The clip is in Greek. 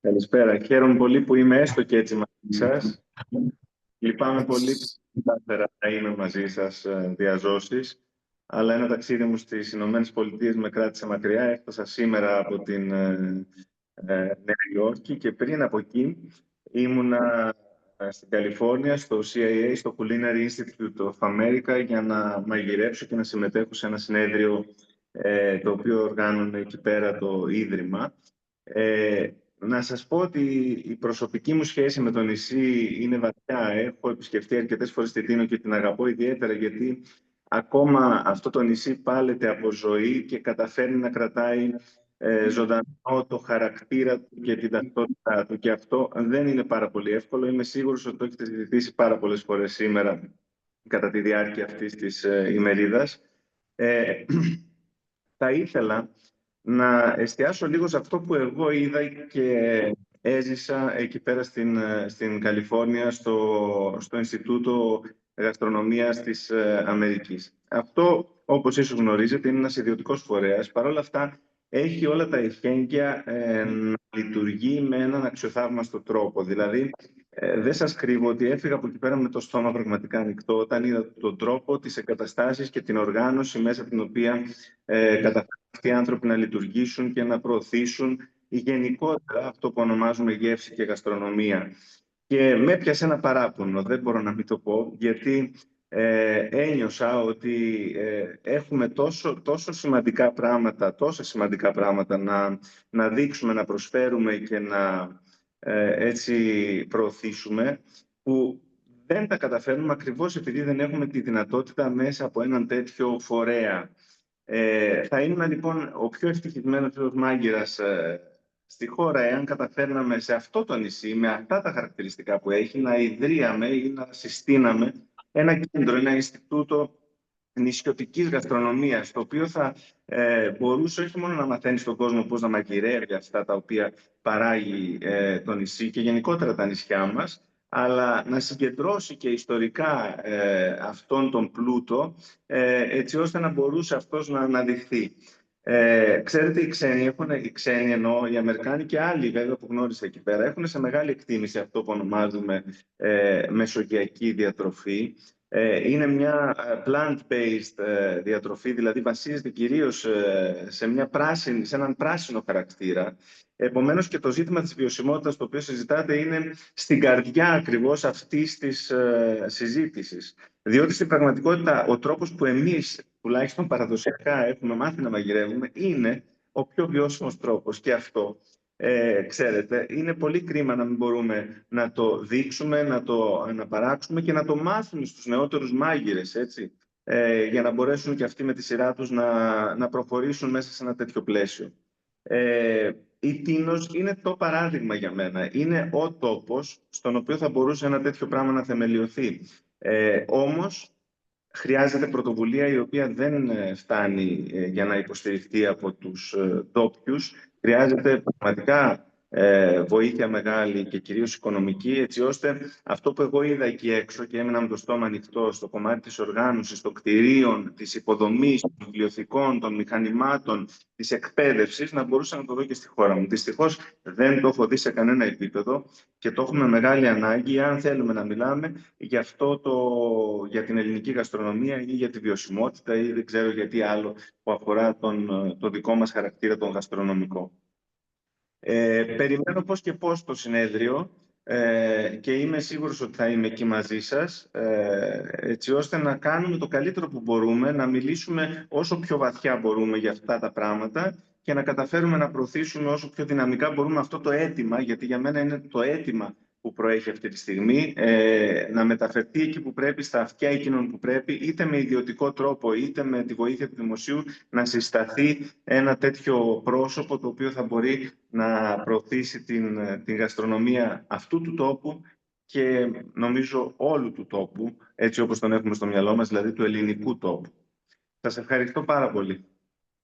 Καλησπέρα. Χαίρομαι πολύ που είμαι έστω και έτσι μαζί σας. Λυπάμαι πολύ που δεν κατάφερα να είμαι μαζί σας διαζώσεις, αλλά ένα ταξίδι μου στις Ηνωμένες Πολιτείες με κράτησε μακριά. Έφτασα σήμερα από την Νέα Υόρκη και πριν από εκεί ήμουνα στην Καλιφόρνια, στο CIA, στο Culinary Institute of America, για να μαγειρέψω και να συμμετέχω σε ένα συνέδριο το οποίο οργάνωνε εκεί πέρα το Ίδρυμα. Να σας πω ότι η προσωπική μου σχέση με το νησί είναι βαθιά. Έχω επισκεφτεί αρκετές φορές τη Τίνο και την αγαπώ ιδιαίτερα, γιατί ακόμα αυτό το νησί πάλεται από ζωή και καταφέρνει να κρατάει ζωντανό το χαρακτήρα του και την ταυτότητά του. Και αυτό δεν είναι πάρα πολύ εύκολο. Είμαι σίγουρος ότι το έχετε συζητήσει πάρα πολλές φορές σήμερα κατά τη διάρκεια αυτής της ημερίδας. Θα ήθελα να εστιάσω λίγο σε αυτό που εγώ είδα και έζησα εκεί πέρα στην Καλιφόρνια, στο Ινστιτούτο Γαστρονομίας της Αμερικής. Αυτό, όπως ίσως γνωρίζετε, είναι ένας ιδιωτικός φορέας. Παρ' όλα αυτά, έχει όλα τα εχέγγυα να λειτουργεί με έναν αξιοθαύμαστο τρόπο. Δηλαδή, δεν σας κρύβω ότι έφυγα από εκεί πέρα με το στόμα πραγματικά ανοιχτό όταν είδα τον τρόπο, τις εγκαταστάσεις και την οργάνωση μέσα από την οποία καταφέρουν αυτοί οι άνθρωποι να λειτουργήσουν και να προωθήσουν γενικότερα αυτό που ονομάζουμε γεύση και γαστρονομία. Και με έπιασε ένα παράπονο, δεν μπορώ να μην το πω, γιατί ένιωσα ότι έχουμε τόσα σημαντικά πράγματα να δείξουμε, να προσφέρουμε και να έτσι προωθήσουμε, που δεν τα καταφέρνουμε ακριβώς επειδή δεν έχουμε τη δυνατότητα μέσα από έναν τέτοιο φορέα. Θα ήμουν λοιπόν ο πιο ευτυχισμένος μάγειρας στη χώρα εάν καταφέρναμε σε αυτό το νησί, με αυτά τα χαρακτηριστικά που έχει, να ιδρύαμε ή να συστήναμε ένα κέντρο, ένα Ινστιτούτο νησιωτικής γαστρονομίας, το οποίο θα μπορούσε όχι μόνο να μαθαίνει στον κόσμο πώς να μαγειρεύει αυτά τα οποία παράγει το νησί και γενικότερα τα νησιά μας, αλλά να συγκεντρώσει και ιστορικά αυτόν τον πλούτο, έτσι ώστε να μπορούσε αυτός να αναδειχθεί. Ξέρετε, οι ξένοι εννοώ, οι Αμερικάνοι και άλλοι βέβαια που γνώρισα εκεί πέρα, έχουν σε μεγάλη εκτίμηση αυτό που ονομάζουμε μεσογειακή διατροφή. Είναι μια plant-based διατροφή, δηλαδή βασίζεται κυρίως σε έναν πράσινο χαρακτήρα. Επομένως και το ζήτημα της βιωσιμότητας το οποίο συζητάτε είναι στην καρδιά ακριβώς αυτής της συζήτησης. Διότι στην πραγματικότητα ο τρόπος που εμείς τουλάχιστον παραδοσιακά έχουμε μάθει να μαγειρεύουμε είναι ο πιο βιώσιμος τρόπος. Και αυτό, ξέρετε, είναι πολύ κρίμα να μην μπορούμε να το δείξουμε, να το αναπαράξουμε και να το μάθουμε στους νεότερους μάγειρες, έτσι, για να μπορέσουν και αυτοί με τη σειρά τους να προχωρήσουν μέσα σε ένα τέτοιο πλαίσιο. Η Τίνος είναι το παράδειγμα για μένα. Είναι ο τόπος στον οποίο θα μπορούσε ένα τέτοιο πράγμα να θεμελιωθεί. Όμως, χρειάζεται πρωτοβουλία η οποία δεν φτάνει για να υποστηριχτεί από τους ντόπιους. Χρειάζεται πραγματικά βοήθεια μεγάλη και κυρίως οικονομική, έτσι ώστε αυτό που εγώ είδα εκεί έξω και έμεινα με το στόμα ανοιχτό στο κομμάτι της οργάνωσης, των κτηρίων, της υποδομής, των βιβλιοθηκών, των μηχανημάτων, της εκπαίδευσης, να μπορούσα να το δω και στη χώρα μου. Δυστυχώς δεν το έχω δει σε κανένα επίπεδο και το έχουμε μεγάλη ανάγκη αν θέλουμε να μιλάμε για την ελληνική γαστρονομία ή για τη βιωσιμότητα ή δεν ξέρω γιατί άλλο που αφορά το δικό μας χαρακτήρα τον γαστρονομικό. Περιμένω πώς και πώς το συνέδριο και είμαι σίγουρος ότι θα είμαι εκεί μαζί σας, έτσι ώστε να κάνουμε το καλύτερο που μπορούμε, να μιλήσουμε όσο πιο βαθιά μπορούμε για αυτά τα πράγματα και να καταφέρουμε να προωθήσουμε όσο πιο δυναμικά μπορούμε αυτό το αίτημα, γιατί για μένα είναι το αίτημα που προέχει αυτή τη στιγμή, να μεταφερθεί εκεί που πρέπει, στα αυτιά εκείνων που πρέπει, είτε με ιδιωτικό τρόπο, είτε με τη βοήθεια του δημοσίου, να συσταθεί ένα τέτοιο πρόσωπο το οποίο θα μπορεί να προωθήσει την γαστρονομία αυτού του τόπου και νομίζω όλου του τόπου, έτσι όπως τον έχουμε στο μυαλό μας, δηλαδή του ελληνικού τόπου. Σας ευχαριστώ πάρα πολύ.